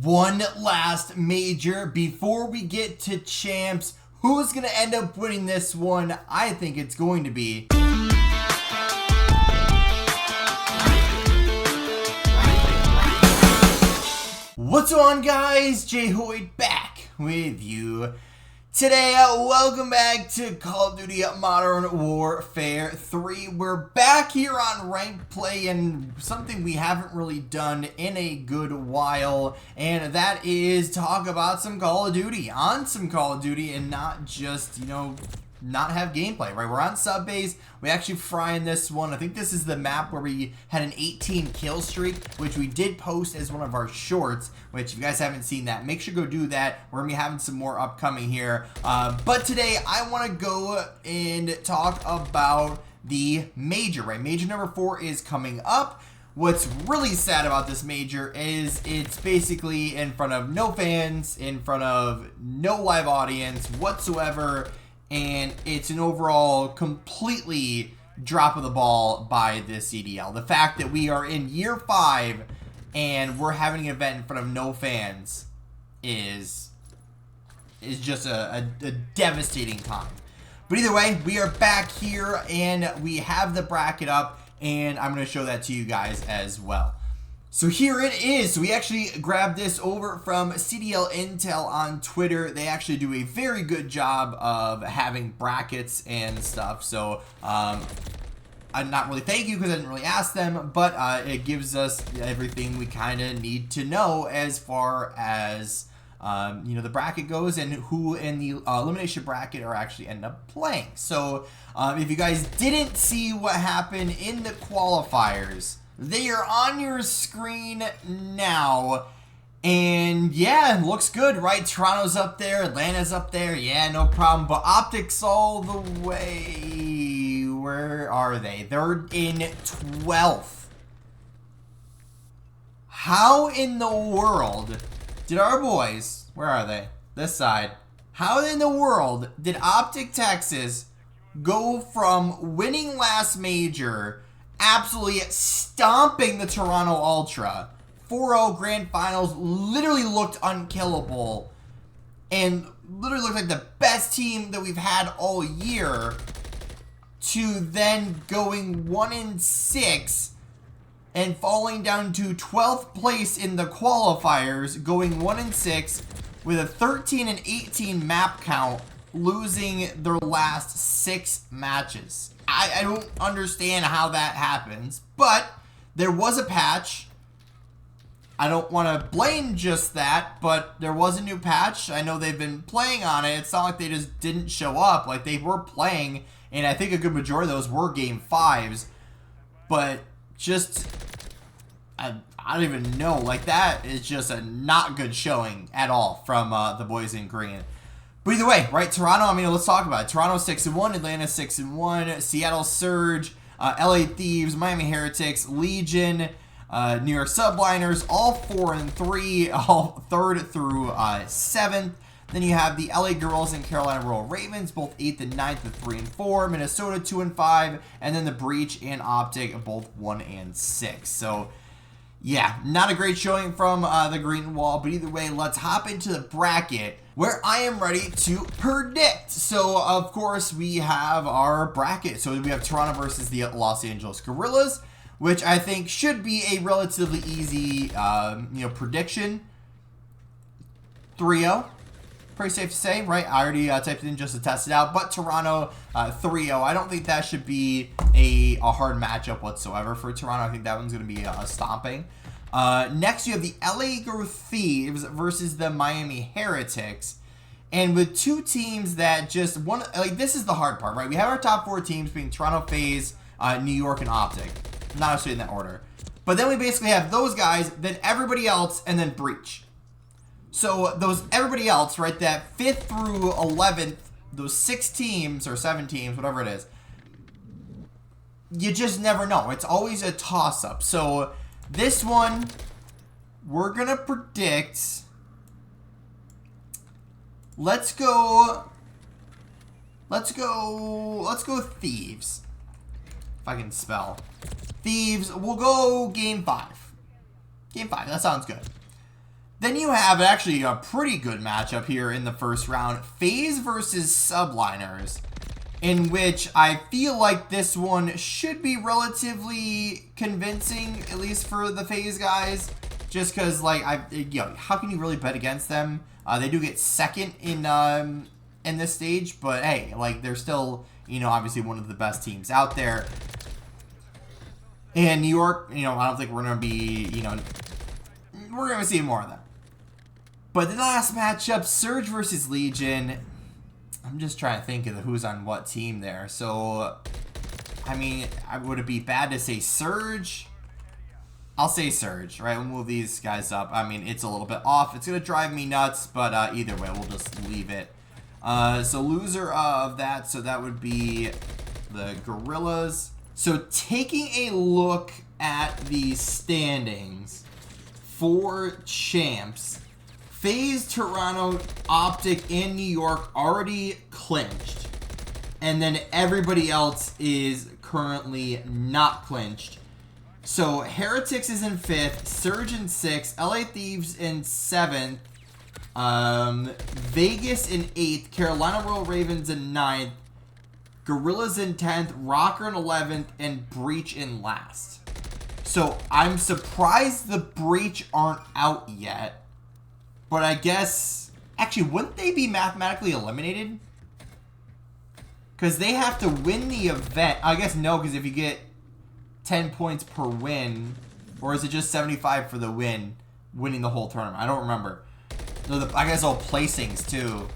one last major before we get to champs. Who's going to end up winning this one? I think it's going to be... What's on, guys? Jay Hoyt back with you today. Welcome back to Call of Duty Modern Warfare 3. We're back here on ranked play and something we haven't really done in a good while, and that is talk about some Call of Duty, and not just, not have gameplay, right? We're on sub base. We actually fry in this one. I think this is the map where we had an 18 kill streak, which we did post as one of our shorts, which if you guys haven't seen that, make sure to go do that. We're gonna be having some more upcoming here. But today I want to go and talk about the major, right? Major number 4 is coming up. What's really sad about this major is it's basically in front of no fans, in front of no live audience whatsoever, and it's an overall completely drop of the ball by the CDL. The fact that we are in year 5 and we're having an event in front of no fans is just a devastating time. But either way, we are back here and we have the bracket up, and I'm going to show that to you guys as well. So here it is. So we actually grabbed this over from CDL Intel on Twitter. They actually do a very good job of having brackets and stuff. So I'm not really thank you because I didn't really ask them, but it gives us everything we kind of need to know as far as the bracket goes and who in the elimination bracket are actually end up playing. So if you guys didn't see what happened in the qualifiers, they are on your screen now, and yeah, looks good, right? Toronto's up there, Atlanta's up there, yeah, no problem, but OpTic's all the way, where are they? They're in 12th. How in the world did our boys, where are they? This side. How in the world did OpTic Texas go from winning last major, absolutely stomping the Toronto Ultra, 4-0 grand finals, literally looked unkillable, and literally looked like the best team that we've had all year, to then going 1-6 and falling down to 12th place in the qualifiers, going 1-6 with a 13-18 map count, losing their last 6 matches. I don't understand how that happens, but there was a patch. I don't want to blame just that, but there was a new patch. I know they've been playing on it. It's not like they just didn't show up. Like, they were playing, and I think a good majority of those were game 5s, but just, I don't even know. Like, that is just a not good showing at all from the boys in green. But either way, right, Toronto, I mean, let's talk about it. Toronto 6-1, Atlanta 6-1, Seattle Surge, LA Thieves, Miami Heretics, Legion, New York Subliners, all 4-3, all 3rd through 7th. Then you have the LA Guerillas and Carolina Royal Ravens, both 8th and 9th at 3-4, Minnesota 2-5, and then the Breach and OpTic, both 1-6. So, yeah, not a great showing from the Green Wall, but either way, let's hop into the bracket where I am ready to predict. So, of course, we have our bracket. So, we have Toronto versus the Los Angeles Guerillas, which I think should be a relatively easy, prediction. 3-0. Pretty safe to say, right? I already typed it in just to test it out, but Toronto 3-0. I don't think that should be a hard matchup whatsoever for Toronto. I think that one's going to be a stomping. Next, you have the LA Thieves versus the Miami Heretics. And with two teams that just one, like, this is the hard part, right? We have our top 4 teams being Toronto, Faze, New York, and OpTic. Not necessarily in that order. But then we basically have those guys, then everybody else, and then Breach. So those everybody else, right, that 5th through 11th, those 6 teams or 7 teams, whatever it is, you just never know. It's always a toss-up. So this one, we're going to predict, let's go Thieves. If I can spell. Thieves, we'll go game 5. Game 5, that sounds good. Then you have actually a pretty good matchup here in the first round. Faze versus Subliners, in which I feel like this one should be relatively convincing, at least for the Faze guys. Just because, like, how can you really bet against them? They do get second in this stage, but hey, like, they're still, obviously one of the best teams out there. And New York, I don't think we're going to be, we're going to see more of them. But the last matchup, Surge versus Legion. I'm just trying to think of who's on what team there. So, I mean, would it be bad to say Surge? I'll say Surge, right? We'll move these guys up. I mean, it's a little bit off. It's going to drive me nuts, but either way, we'll just leave it. So, loser of that, so that would be the Guerillas. So, taking a look at the standings for Champs, Faze, Toronto, OpTic, and New York already clinched. And then everybody else is currently not clinched. So Heretics is in 5th, Surge in 6th, LA Thieves in 7th, Vegas in 8th, Carolina Royal Ravens in 9th, Guerillas in 10th, Rokkr in 11th, and Breach in last. So I'm surprised the Breach aren't out yet. But I guess, actually, wouldn't they be mathematically eliminated? Because they have to win the event. I guess no, because if you get 10 points per win, or is it just 75 for the win, winning the whole tournament? I don't remember. No, I guess all placings too.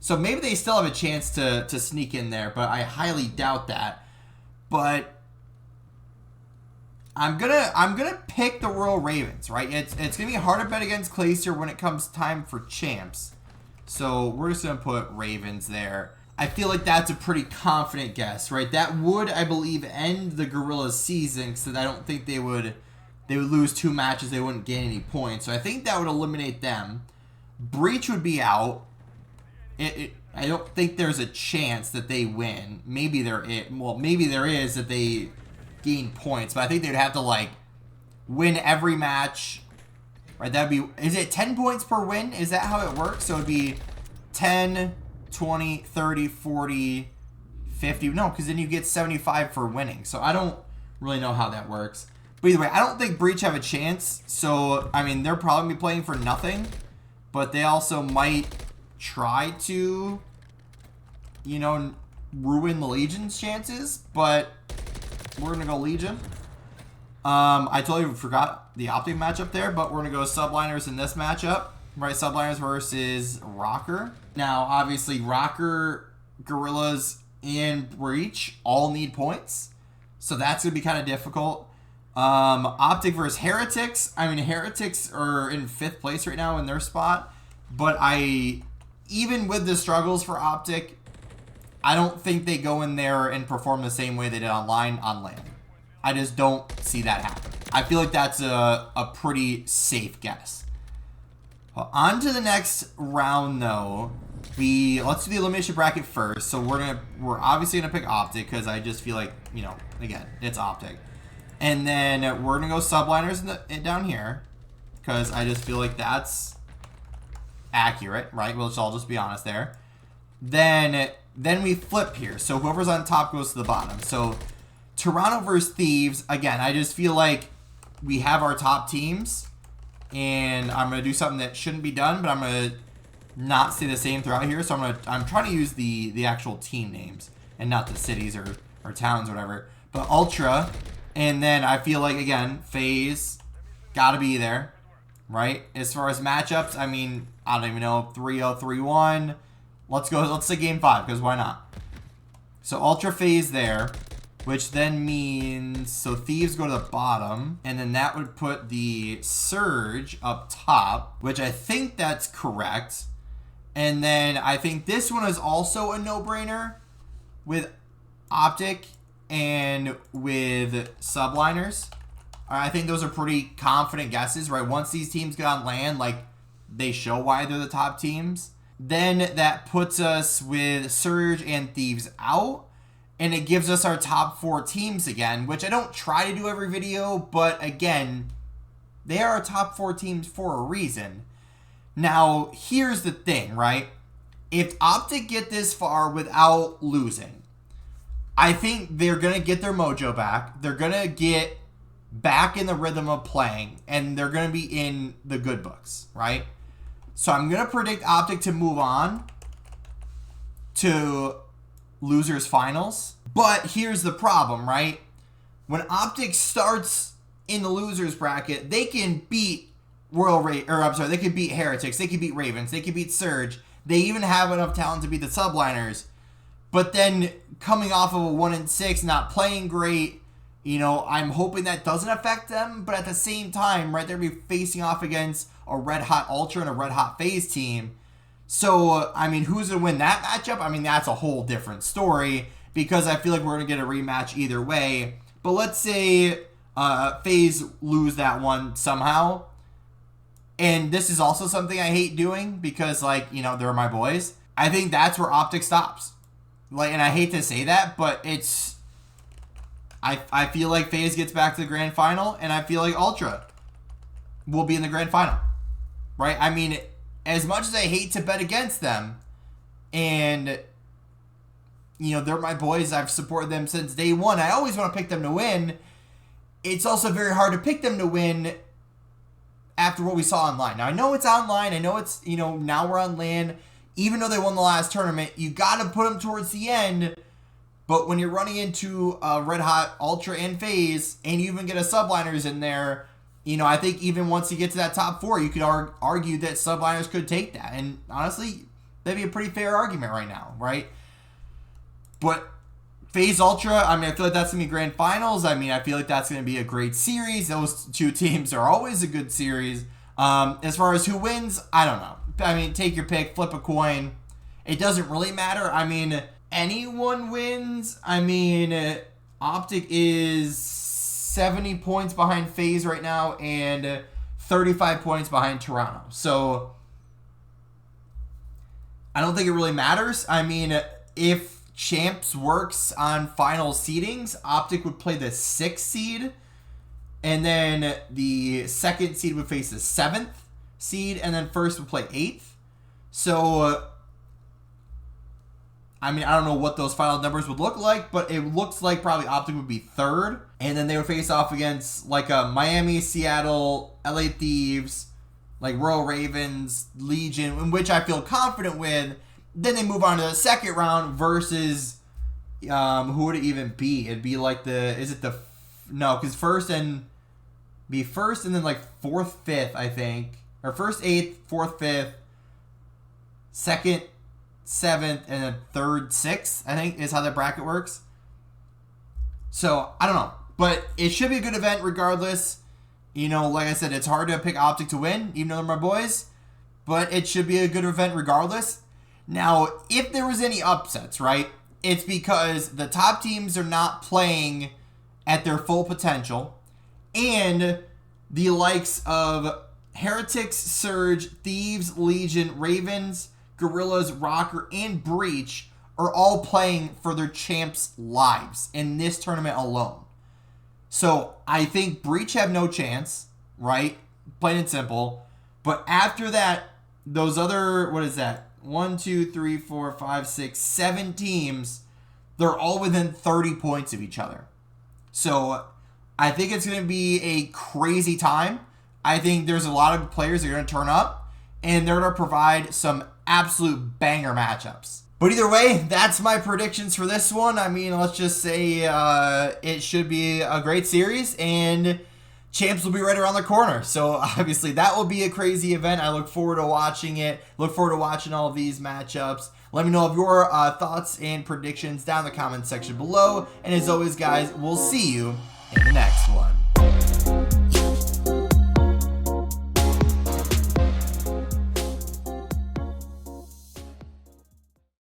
So maybe they still have a chance to sneak in there, but I highly doubt that. But I'm gonna pick the Royal Ravens, right? It's gonna be hard to bet against Glacier when it comes time for Champs. So we're just gonna put Ravens there. I feel like that's a pretty confident guess, right? That would, I believe, end the Guerillas season, because I don't think they would lose 2 matches, they wouldn't gain any points. So I think that would eliminate them. Breach would be out. I don't think there's a chance that they win. Maybe there is that they gain points, but I think they'd have to, like, win every match, right? That'd be, is it 10 points per win? Is that how it works? So it'd be 10, 20, 30, 40, 50. No, because then you get 75 for winning. So I don't really know how that works. But either way, I don't think Breach have a chance. So, I mean, they're probably playing for nothing, but they also might try to, ruin the Legion's chances, but we're going to go Legion. I totally forgot the OpTic matchup there, but we're going to go Subliners in this matchup. Right, Subliners versus Rokkr. Now, obviously, Rokkr, Guerillas, and Breach all need points. So that's going to be kind of difficult. OpTic versus Heretics. I mean, Heretics are in 5th place right now in their spot. But even with the struggles for OpTic, I don't think they go in there and perform the same way they did on land. I just don't see that happen. I feel like that's a pretty safe guess. Well, on to the next round, though. Let's do the elimination bracket first. So we're obviously gonna pick OpTic because I just feel like, again, it's OpTic. And then we're gonna go Subliners down here because I just feel like that's accurate, right? Well, I'll just be honest there. Then we flip here. So whoever's on top goes to the bottom. So Toronto versus Thieves. Again, I just feel like we have our top teams. And I'm going to do something that shouldn't be done, but I'm going to not say the same throughout here. So I'm trying to use the actual team names and not the cities or towns or whatever. But Ultra. And then I feel like, again, Faze. Got to be there. Right? As far as matchups, I mean, I don't even know. 3-0, 3-1. Let's say game 5, because why not? So Ultra Faze there, which then means, so Thieves go to the bottom, and then that would put the Surge up top, which I think that's correct. And then I think this one is also a no-brainer with OpTic and with Subliners. I think those are pretty confident guesses, right? Once these teams get on land, like, they show why they're the top teams. Then that puts us with Surge and Thieves out. And it gives us our top 4 teams again, which I don't try to do every video. But again, They are top 4 teams for a reason. Now, here's the thing, right? If OpTic get this far without losing, I think they're going to get their mojo back. They're going to get back in the rhythm of playing, and they're going to be in the good books, right? So I'm going to predict OpTic to move on to losers finals. But here's the problem, right? When OpTic starts in the losers bracket, they can beat they could beat Heretics, they could beat Ravens, they could beat Surge. They even have enough talent to beat the Subliners. But then coming off of a 1-6, not playing great, you know, I'm hoping that doesn't affect them. But at the same time, right, they're going to be facing off against a Red Hot Ultra and a Red Hot Faze team. So, I mean, who's going to win that matchup? I mean, that's a whole different story, because I feel like we're going to get a rematch either way. But let's say Faze lose that one somehow. And this is also something I hate doing because, like, you know, they're my boys. I think that's where OpTic stops. Like, and I hate to say that, but it's... I feel like Faze gets back to the grand final, and I feel like Ultra will be in the grand final. Right? I mean, as much as I hate to bet against them, and, you know, they're my boys, I've supported them since day one, I always want to pick them to win. It's also very hard to pick them to win after what we saw online. Now, I know it's online. I know it's, you know, now we're on LAN. Even though they won the last tournament, you got to put them towards the end. But when you're running into Red Hot Ultra and Faze, and you even get a Subliners in there, you know, I think even once you get to that top 4, you could argue that Subliners could take that. And honestly, that'd be a pretty fair argument right now, right? But Faze Ultra, I mean, I feel like that's going to be grand finals. I mean, I feel like that's going to be a great series. Those two teams are always a good series. As far as who wins, I don't know. I mean, take your pick, flip a coin. It doesn't really matter. I mean, anyone wins. I mean, OpTic is 70 points behind Faze right now and 35 points behind Toronto. So, I don't think it really matters. I mean, if CHAMPS works on final seedings, OpTic would play the 6th seed, and then the 2nd seed would face the 7th seed, and then first would play 8th. So, I mean, I don't know what those final numbers would look like, but it looks like probably OpTic would be 3rd, and then they would face off against like a Miami, Seattle, LA Thieves, like Royal Ravens, Legion, in which I feel confident with. Then they move on to the 2nd round versus, who would it even be? It'd be like no, because first and then like 4th, 5th, I think. Or 1st, 8th, 4th, 5th, 2nd, 7th, and then 3rd, 6th, I think is how that bracket works. So, I don't know. But it should be a good event regardless. You know, like I said, it's hard to pick OpTic to win, even though they're my boys. But it should be a good event regardless. Now, if there was any upsets, right, it's because the top teams are not playing at their full potential, and the likes of Heretics, Surge, Thieves, Legion, Ravens, Guerillas, Rokkr, and Breach are all playing for their champs' lives in this tournament alone. So, I think Breach have no chance, right? Plain and simple. But after that, those other, 1, 2, 3, 4, 5, 6, 7 teams, they're all within 30 points of each other. So, I think it's going to be a crazy time. I think there's a lot of players that are going to turn up, and they're going to provide some absolute banger matchups. But either way, that's my predictions for this one. I mean, let's just say it should be a great series, and CHAMPS will be right around the corner. So, obviously, that will be a crazy event. I look forward to watching it. Look forward to watching all of these matchups. Let me know of your thoughts and predictions down in the comments section below. And as always, guys, we'll see you in the next